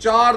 4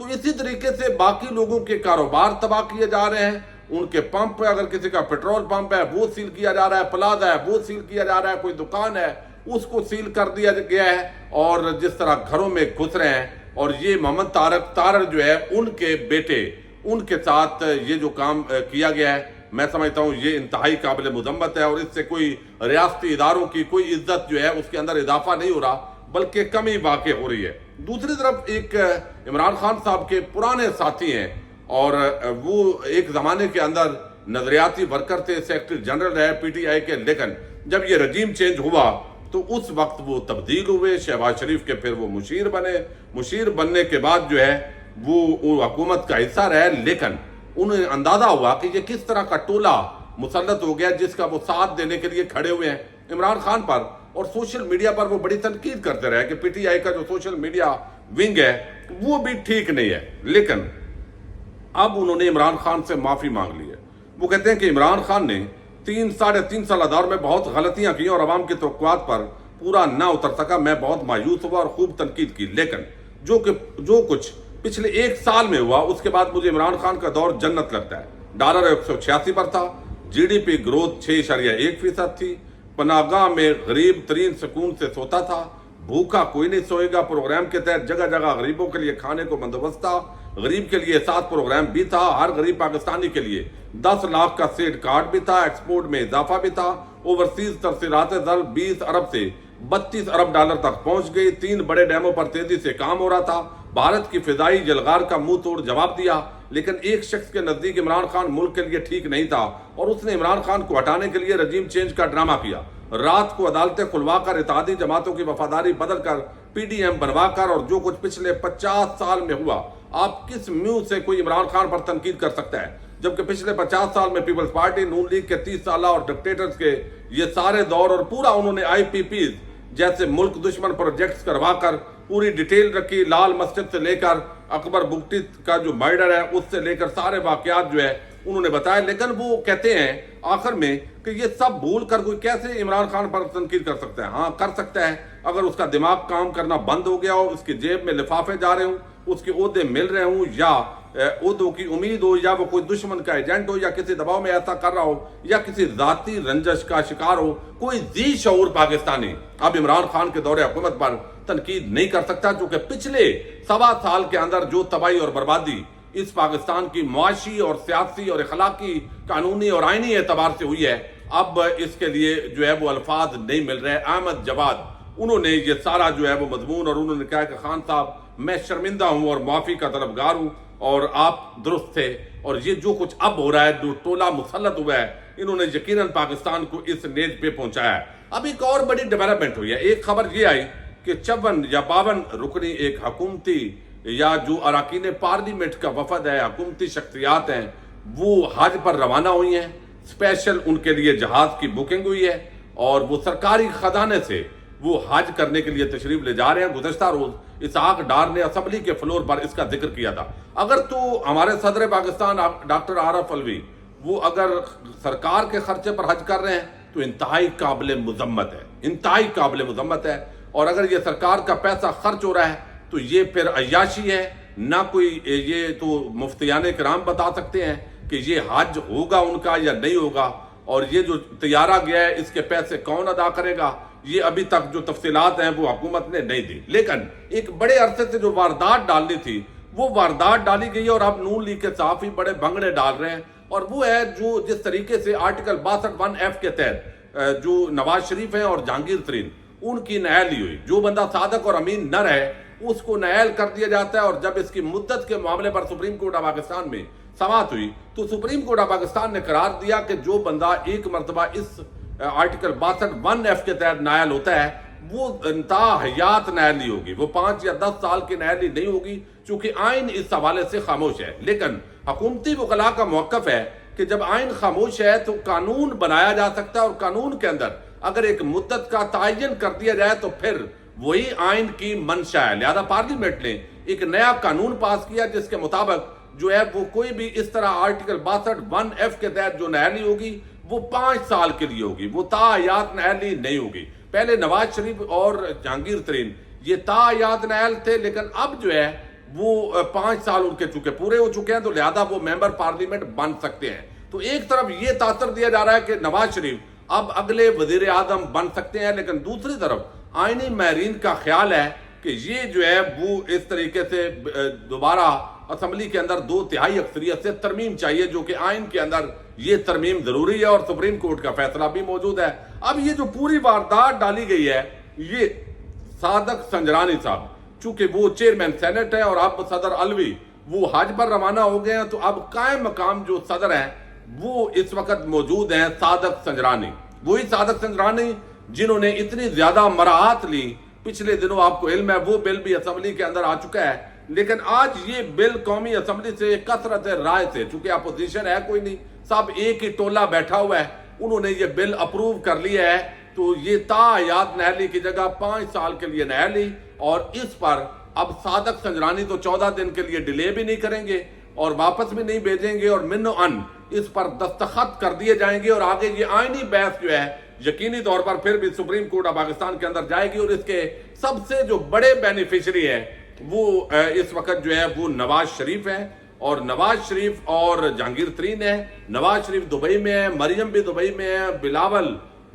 تو اسی طریقے سے باقی لوگوں کے کاروبار تباہ کیے جا رہے ہیں. ان کے پمپ پہ اگر کسی کا پیٹرول پمپ ہے وہ سیل کیا جا رہا ہے, پلازا ہے وہ سیل کیا جا رہا ہے, کوئی دکان ہے اس کو سیل کر دیا گیا ہے, اور جس طرح گھروں میں گھس رہے ہیں. اور یہ محمد طارر جو ہے ان کے بیٹے, ان کے ساتھ یہ جو کام کیا گیا ہے, میں سمجھتا ہوں یہ انتہائی قابل مذمت ہے, اور اس سے کوئی ریاستی اداروں کی کوئی عزت جو ہے اس کے اندر اضافہ نہیں ہو رہا بلکہ کمی واقع ہو رہی ہے. دوسری طرف ایک عمران خان صاحب کے پرانے ساتھی ہیں, اور وہ ایک زمانے کے اندر نظریاتی ورکر تھے, سیکرٹری جنرل رہے پی ٹی آئی کے, لیکن جب یہ رجیم چینج ہوا تو اس وقت وہ تبدیل ہوئے, شہباز شریف کے پھر وہ مشیر بنے. مشیر بننے کے بعد جو ہے وہ حکومت کا حصہ رہے, لیکن انہیں اندازہ ہوا کہ یہ کس طرح کا ٹولہ مسلط ہو گیا جس کا وہ ساتھ دینے کے لیے کھڑے ہوئے ہیں عمران خان پر, اور سوشل میڈیا پر وہ بڑی تنقید کرتے رہے کہ پی ٹی آئی کا جو سوشل میڈیا ونگ ہے وہ بھی ٹھیک نہیں ہے. لیکن اب انہوں نے عمران خان سے معافی مانگ لی ہے. وہ کہتے ہیں کہ عمران خان نے 3-3.5 سالہ دور میں بہت غلطیاں کی اور عوام کی توقعات پر پورا نہ اتر سکا. میں بہت مایوس ہوا اور خوب تنقید کی, لیکن جو کچھ پچھلے 1 سال میں ہوا اس کے بعد مجھے عمران خان کا دور جنت لگتا ہے. ڈالر 186 پر تھا, جی ڈی پی گروتھ 6.1% تھی, پناہ گاہ میں غریب ترین سکون سے سوتا تھا, بھوکا کوئی نہیں سوئے گا پروگرام کے تحت جگہ جگہ غریبوں کے لیے کھانے کو بندوبست تھا, غریب کے لیے احساس پروگرام بھی تھا, ہر غریب پاکستانی کے لیے 10 لاکھ کا سیٹ کارڈ بھی تھا, ایکسپورٹ میں اضافہ بھی تھا, اوورسیز ترسیلات زر 20 ارب سے 32 ارب ڈالر تک پہنچ گئی, 3 بڑے ڈیموں پر تیزی سے کام ہو رہا تھا, بھارت کی فضائی جلغار کا منہ توڑ جواب دیا. لیکن ایک شخص کے نزدیک عمران خان ملک کے لیے ٹھیک نہیں تھا اور اس نے عمران خان کو ہٹانے کے لیے رجیم چینج کا ڈرامہ کیا. رات کو عدالتیں کھلوا کر اتحادی جماعتوں کی وفاداری بدل کر پی ڈی ایم بنوا کر, اور جو کچھ پچھلے 50 سال میں ہوا, آپ کس منہ سے کوئی عمران خان پر تنقید کر سکتا ہے, جبکہ پچھلے 50 سال میں پیپلز پارٹی, نون لیگ کے 30 سالہ اور ڈکٹیٹرز کے یہ سارے دور, اور پورا انہوں نے آئی پی پیز جیسے ملک دشمن پروجیکٹس کروا کر پوری ڈیٹیل رکھی, لال مسجد سے لے کر اکبر بگٹی کا جو مرڈر ہے اس سے لے کر سارے واقعات جو ہے انہوں نے بتایا. لیکن وہ کہتے ہیں آخر میں کہ یہ سب بھول کر کوئی کیسے عمران خان پر تنقید کر سکتا ہے. ہاں کر سکتا ہے اگر اس کا دماغ کام کرنا بند ہو گیا ہو, اس کی جیب میں لفافے جا رہے ہوں, اس کے عہدے مل رہے ہوں, یا عہدوں کی امید ہو, یا وہ کوئی دشمن کا ایجنٹ ہو, یا کسی دباؤ میں ایسا کر رہا ہو, یا کسی ذاتی رنجش کا شکار ہو. کوئی ذی شعور پاکستانی اب عمران خان کے دور حکومت پر تنقید نہیں کر سکتا, چونکہ پچھلے 1.25 سال کے اندر جو تباہی اور بربادی اس پاکستان کی معاشی اور سیاسی اور اخلاقی, قانونی اور آئینی اعتبار سے ہوئی ہے, اب اس کے لیے جو ہے وہ الفاظ نہیں مل رہے. احمد جواد انہوں نے یہ سارا جو ہے وہ مضمون, اور انہوں نے کہا کہ خان صاحب میں شرمندہ ہوں اور معافی کا طلبگار ہوں, اور آپ درست تھے, اور یہ جو کچھ اب ہو رہا ہے, جو ٹولہ مسلط ہوا ہے, انہوں نے یقیناً پاکستان کو اس نیز پہ پہنچایا ہے. اب ایک اور بڑی ڈیولپمنٹ ہوئی ہے. ایک خبر یہ آئی کہ 54 یا 52 رکنی ایک حکومتی یا جو اراکین پارلیمنٹ کا وفد ہے, حکومتی شخصیات ہیں, وہ حج پر روانہ ہوئی ہیں. اسپیشل ان کے لیے جہاز کی بکنگ ہوئی ہے, اور وہ سرکاری خزانے سے وہ حج کرنے کے لیے تشریف لے جا رہے ہیں. گزشتہ روز اسحاق ڈار نے اسمبلی کے فلور پر اس کا ذکر کیا تھا. اگر تو ہمارے صدر پاکستان ڈاکٹر عارف الوی وہ اگر سرکار کے خرچے پر حج کر رہے ہیں تو انتہائی قابل مذمت ہے, انتہائی قابل مذمت ہے. اور اگر یہ سرکار کا پیسہ خرچ ہو رہا ہے تو یہ پھر عیاشی ہے, نہ کوئی یہ تو مفتیان کرام بتا سکتے ہیں کہ یہ حج ہوگا ان کا یا نہیں ہوگا, اور یہ جو طیارہ گیا ہے اس کے پیسے کون ادا کرے گا, یہ ابھی تک جو تفصیلات ہیں وہ حکومت نے نہیں دی. لیکن ایک بڑے عرصے سے جو واردات ڈالنی تھی وہ واردات ڈالی گئی, اور اب نون لیگ کے صحافی بڑے بھنگڑے ڈال رہے ہیں, اور وہ ہے جو جس طریقے سے آرٹیکل 62(1)(f) کے تحت جو نواز شریف ہیں اور جہانگیر ترین ان کی نہیلی ہوئی. جو بندہ صادق اور امین نہ رہے اس کو نہیل کر دیا جاتا ہے, اور جب اس کی مدت کے معاملے پر سپریم کورٹ آف پاکستان میں سماعت ہوئی تو سپریم کورٹ آف پاکستان نے قرار دیا کہ جو بندہ ایک مرتبہ اس آرٹیکل 62(1)(f) کے تحت نائل ہوتا ہے وہ انتہا حیات نائلی ہوگی, وہ 5 یا 10 سال کی نائلی نہیں ہوگی, چونکہ آئین اس حوالے سے خاموش ہے. لیکن حکومتی وکلاء کا موقف ہے کہ جب آئین خاموش ہے تو قانون بنایا جا سکتا ہے, اور قانون کے اندر اگر ایک مدت کا تعین کر دیا جائے تو پھر وہی آئین کی منشا ہے. لہذا پارلیمنٹ نے ایک نیا قانون پاس کیا جس کے مطابق جو ہے وہ کوئی بھی اس طرح آرٹیکل 62(1)(f) کے تحت جو نائلی ہوگی وہ 5 سال کے لیے ہوگی, وہ تاحیات نائلی نہیں ہوگی. پہلے نواز شریف اور جہانگیر ترین یہ تاحیات نائل تھے, لیکن اب جو ہے وہ 5 سال ان کے چکے پورے ہو چکے ہیں، تو لہذا وہ ممبر پارلیمنٹ بن سکتے ہیں۔ تو ایک طرف یہ تاثر دیا جا رہا ہے کہ نواز شریف اب اگلے وزیر اعظم بن سکتے ہیں، لیکن دوسری طرف آئینی ماہرین کا خیال ہے کہ یہ جو ہے وہ اس طریقے سے دوبارہ اسمبلی کے اندر 2/3 اکثریت سے ترمیم چاہیے، جو کہ آئین کے اندر یہ ترمیم ضروری ہے اور سپریم کورٹ کا فیصلہ بھی موجود ہے۔ اب یہ جو پوری واردات ڈالی گئی ہے، یہ صادق سنجرانی صاحب چونکہ وہ چیئرمین سینٹ ہے اور اب صدر علوی وہ حج پر روانہ ہو گئے ہیں، تو اب قائم مقام جو صدر ہیں وہ اس وقت موجود ہیں صادق سنجرانی، وہی صادق سنجرانی جنہوں نے اتنی زیادہ مراعات لی پچھلے دنوں، آپ کو علم ہے وہ بل بھی اسمبلی کے اندر آ چکا ہے، لیکن آج یہ بل قومی اسمبلی سے کثرت رائے سے، چونکہ اپوزیشن ہے کوئی نہیں، سب ایک ہی ٹولہ بیٹھا ہوا ہے، انہوں نے یہ بل اپروو کر لیا ہے، تو یہ تا حیات نہلی کی جگہ 5 سال کے لیے نہلی، اور اس پر اب صادق سنجرانی تو 14 دن کے لیے ڈیلے بھی نہیں کریں گے اور واپس بھی نہیں بھیجیں گے، اور من و ان اس پر دستخط کر دیے جائیں گے، اور آگے یہ آئینی بحث جو ہے یقینی طور پر پھر بھی سپریم کورٹ آف پاکستان کے اندر جائے گی، اور اس کے سب سے جو بڑے بینیفیشری ہے وہ اس وقت جو ہے وہ نواز شریف ہے، اور نواز شریف اور جہانگیر ترین ہے۔ نواز شریف دبئی میں ہے، مریم بھی دبئی میں ہے، بلاول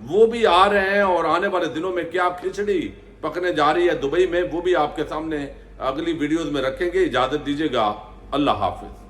وہ بھی آ رہے ہیں، اور آنے والے دنوں میں کیا کھچڑی پکنے جا رہی ہے دبئی میں وہ بھی آپ کے سامنے اگلی ویڈیوز میں رکھیں گے۔ اجازت دیجیے گا، اللہ حافظ۔